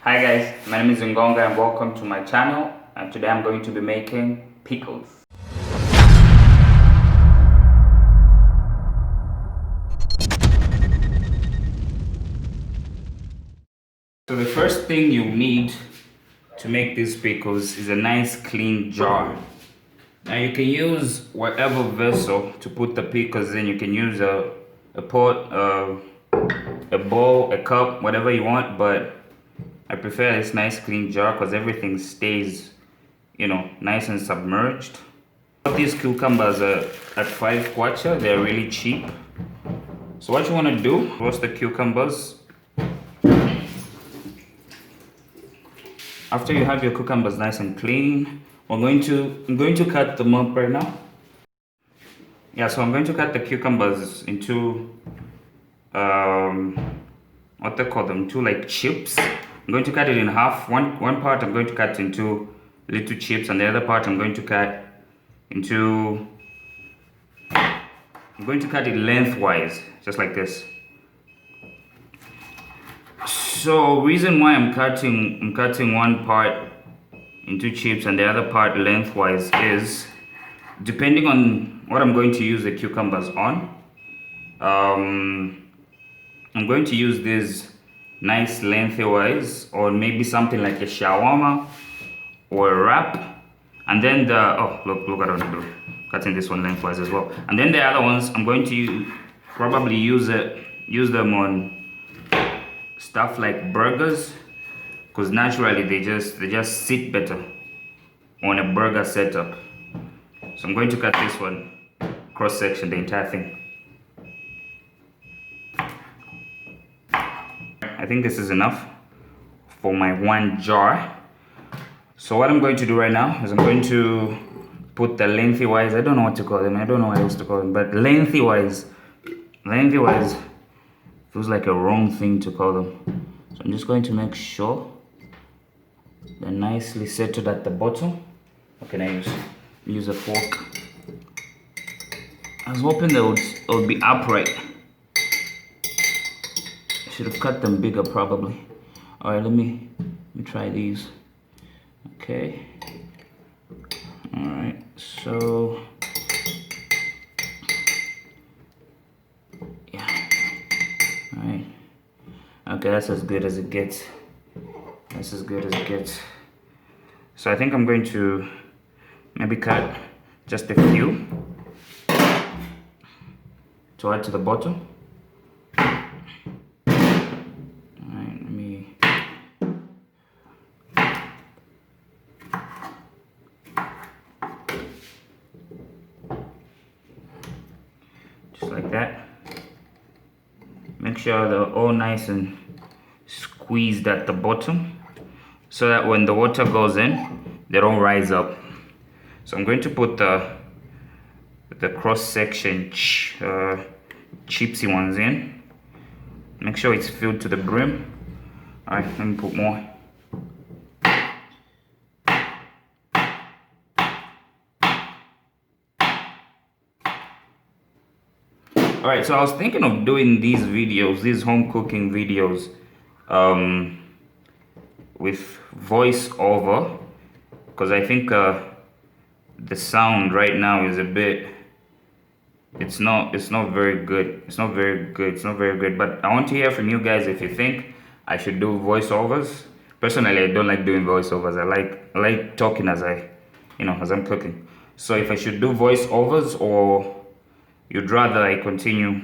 Hi guys, my name is Ngonga and welcome to my channel, and today I'm going to be making pickles. So the first thing you need to make these pickles is a nice clean jar. Now you can use whatever vessel to put the pickles in. You can use a pot, a bowl, a cup, whatever you want, but I prefer this nice clean jar because everything stays, nice and submerged. These cucumbers are at 5 kwacha, they're really cheap. So what you want to do, roast the cucumbers. After you have your cucumbers nice and clean, I'm going to cut them up right now. Yeah, so I'm going to cut the cucumbers into what they call them, two like chips. I'm going to cut it in half. One part I'm going to cut into little chips, and the other part I'm going to cut it lengthwise, just like this. So reason why I'm cutting one part into chips and the other part lengthwise is depending on what I'm going to use the cucumbers on. I'm going to use this nice lengthwise, or maybe something like a shawarma or a wrap, and then look what I'm doing, cutting this one lengthwise as well. And then the other ones I'm going to probably use them on stuff like burgers, because naturally they just sit better on a burger setup. So I'm going to cut this one cross section, the entire thing. I think this is enough for my one jar. So what I'm going to do right now is I'm going to put the lengthwise, I don't know what to call them, I don't know what else to call them, but lengthwise feels like a wrong thing to call them. So I'm just going to make sure they're nicely settled at the bottom. What can I use a fork. I was hoping they would be upright. I should have cut them bigger probably. Alright, let me try these. Okay. Alright, so yeah. Alright. Okay, that's as good as it gets. That's as good as it gets. So I think I'm going to maybe cut just a few to add to the bottom. Just like that. Make sure they're all nice and squeezed at the bottom, so that when the water goes in, they don't rise up. So I'm going to put the cross section chipsy ones in. Make sure it's filled to the brim. Alright, let me put more. Alright, so I was thinking of doing these videos, these home cooking videos, with voiceover, because I think the sound right now is a bit, it's not very good. It's not very good. But I want to hear from you guys if you think I should do voiceovers. Personally, I don't like doing voiceovers. I like talking as I'm cooking. So if I should do voiceovers, or you'd rather I continue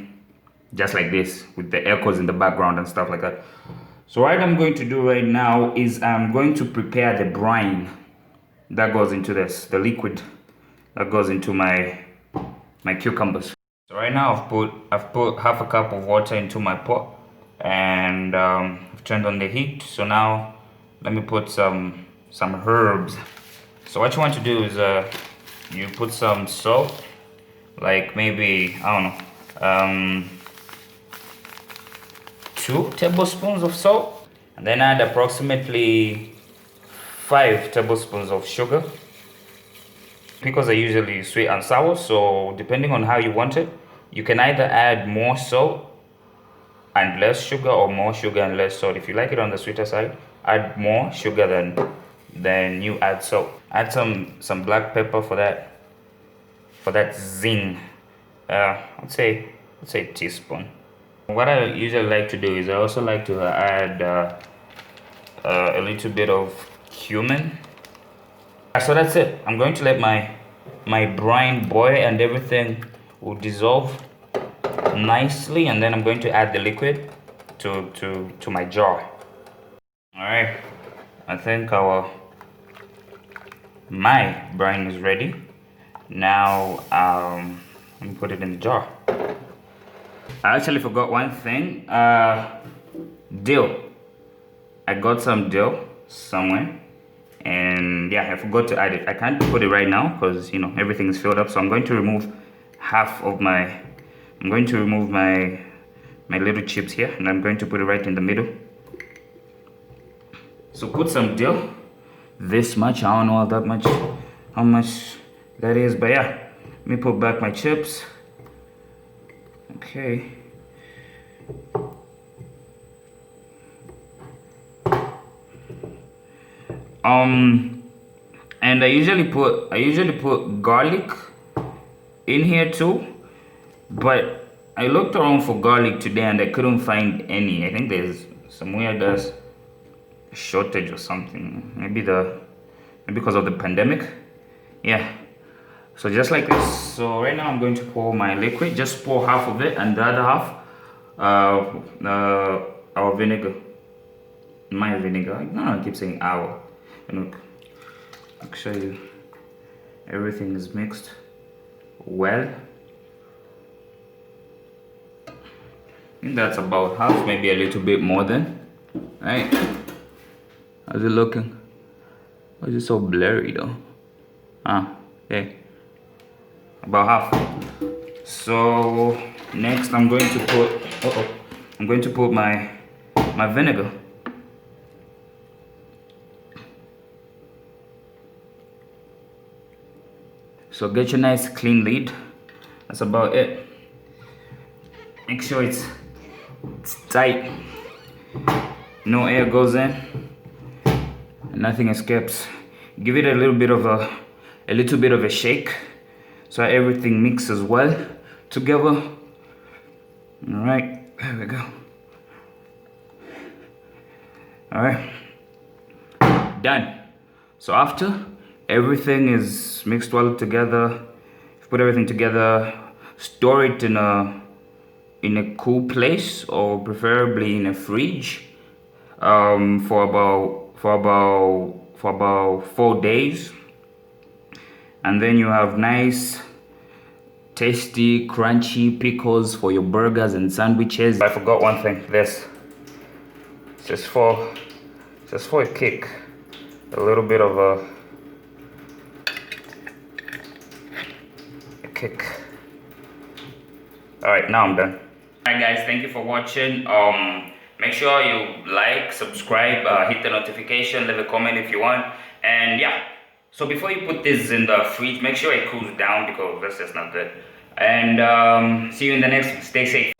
just like this with the echoes in the background and stuff like that. So what I'm going to do right now is I'm going to prepare the brine that goes into this, the liquid that goes into my cucumbers. So right now I've put half a cup of water into my pot, and I've turned on the heat. So now let me put some herbs. So what you want to do is you put some salt, like maybe, I don't know, 2 tablespoons of salt, and then add approximately 5 tablespoons of sugar. Pickles are usually sweet and sour, so depending on how you want it, you can either add more salt and less sugar, or more sugar and less salt. If you like it on the sweeter side, add more sugar than you add salt. Add some black pepper for that zing. I'd say a teaspoon. What I usually like to do is I also like to add a little bit of cumin. So that's it. I'm going to let my brine boil and everything will dissolve nicely, and then I'm going to add the liquid to my jar. All right, I think my brine is ready. Now let me put it in the jar. I actually forgot one thing. Dill. I got some dill somewhere, and yeah, I forgot to add it. I can't put it right now because everything is filled up. So I'm going to remove half of my. I'm going to remove my little chips here, and I'm going to put it right in the middle. So put some dill. This much. I don't know how much that is, but yeah. Let me put back my chips. Okay. And I usually put garlic in here too, but I looked around for garlic today and I couldn't find any. I think there's some weird shortage or something. Maybe because of the pandemic. Yeah. So just like this. So right now I'm going to pour my liquid. Just pour half of it, and the other half our vinegar. My vinegar. No, I keep saying our. Look, I'll show you. Everything is mixed well. I think that's about half, maybe a little bit more than. Right? How's it looking? Why is it so blurry though? Okay. About half. So next I'm going to put my vinegar. So get your nice clean lid. That's about it. Make sure it's tight. No air goes in. And nothing escapes. Give it a little bit of a shake so everything mixes well together. All right, there we go. All right, done. So after everything is mixed well together, put everything together, store it in a cool place, or preferably in a fridge for about 4 days, and then you have nice tasty crunchy pickles for your burgers and sandwiches. I forgot one thing. This just for a kick, a little bit of a kick. All right, now I'm done. All right guys, thank you for watching. Make sure you like, subscribe, hit the notification, leave a comment if you want, and yeah. So before you put this in the fridge, make sure it cools down because that's just not good. And see you in the next one. Stay safe.